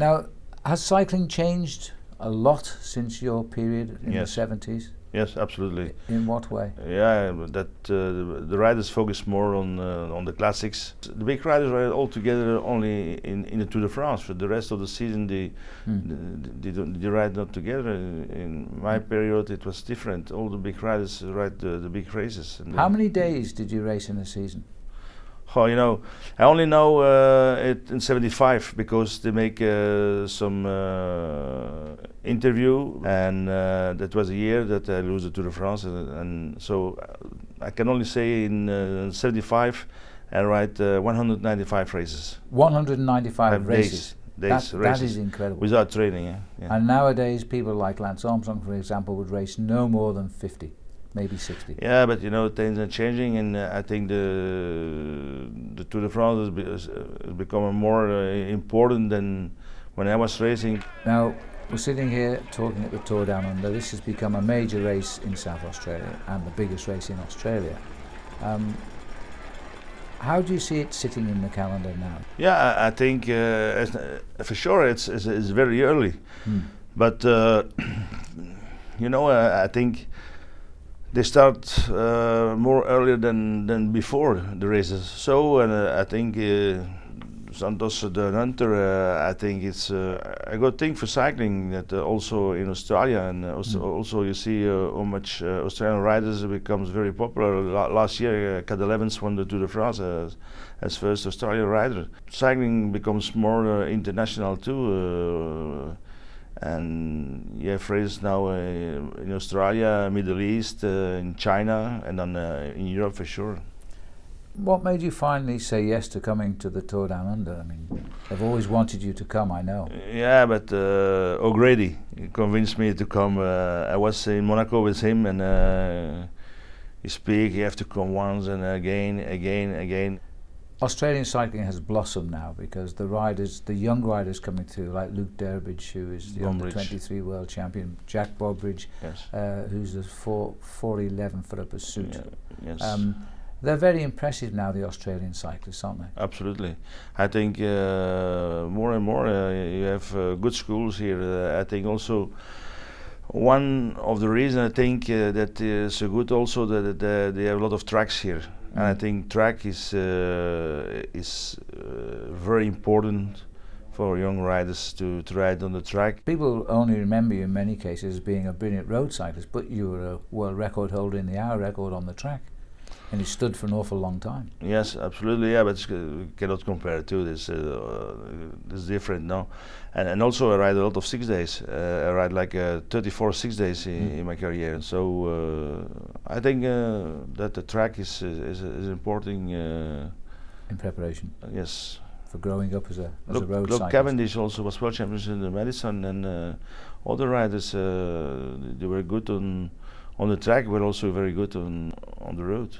Now, has cycling changed a lot since your period in the 70s? Yes, absolutely. In what way? Yeah, that the riders focus more on the classics. The big riders ride all together only in the Tour de France. For the rest of the season, they ride not together. In my period, it was different. All the big riders ride the big races. And how many days did you race in a season? Oh, you know, I only know it in '75 because they make some interview, and that was a year that I lose the Tour de France, and so I can only say in '75 I ride 195 races. 195 races. Days, races. That is incredible. Without training, yeah. And nowadays, people like Lance Armstrong, for example, would race no more than 50. Maybe 60. Yeah, but you know, things are changing, and I think the Tour de France is becoming more important than when I was racing. Now, we're sitting here talking at the Tour Down Under. This has become a major race in South Australia and the biggest race in Australia. How do you see it sitting in the calendar now? Yeah, I think for sure it's very early, but you know, I think they start more earlier than before the races. So, and I think Santos the Hunter, I think it's a good thing for cycling that also in Australia, and also you see how much Australian riders becomes very popular. Last year, Cadel Evans won the Tour de France as first Australian rider. Cycling becomes more international too. And you have races now in Australia, Middle East, in China, and then in Europe for sure. What made you finally say yes to coming to the Tour Down Under? I mean, they've always wanted you to come, I know. Yeah, but O'Grady convinced me to come. I was in Monaco with him, and he speak, you have to come once, and again. Australian cycling has blossomed now because the riders, the young riders coming through, like Luke Durbridge, who is the under-23 world champion, Jack Bobridge, who's the 4'11" for a pursuit. Yeah, yes. They're very impressive now, the Australian cyclists, aren't they? Absolutely. I think more and more you have good schools here. I think also one of the reasons I think that is so good also that they have a lot of tracks here. And I think track is very important for young riders to ride on the track. People only remember you in many cases as being a brilliant road cyclist, but you were a world record holder in the hour record on the track, and you stood for an awful long time. Yes, absolutely, yeah, but cannot compare to this. This is different now. And also I ride a lot of 6 days. I ride like 34 6 days in my career. So I think that the track is important. In preparation? Yes. For growing up as a road cyclist. Cavendish also was world champion in the Madison, and other riders, they were good on the track, but also very good on the road.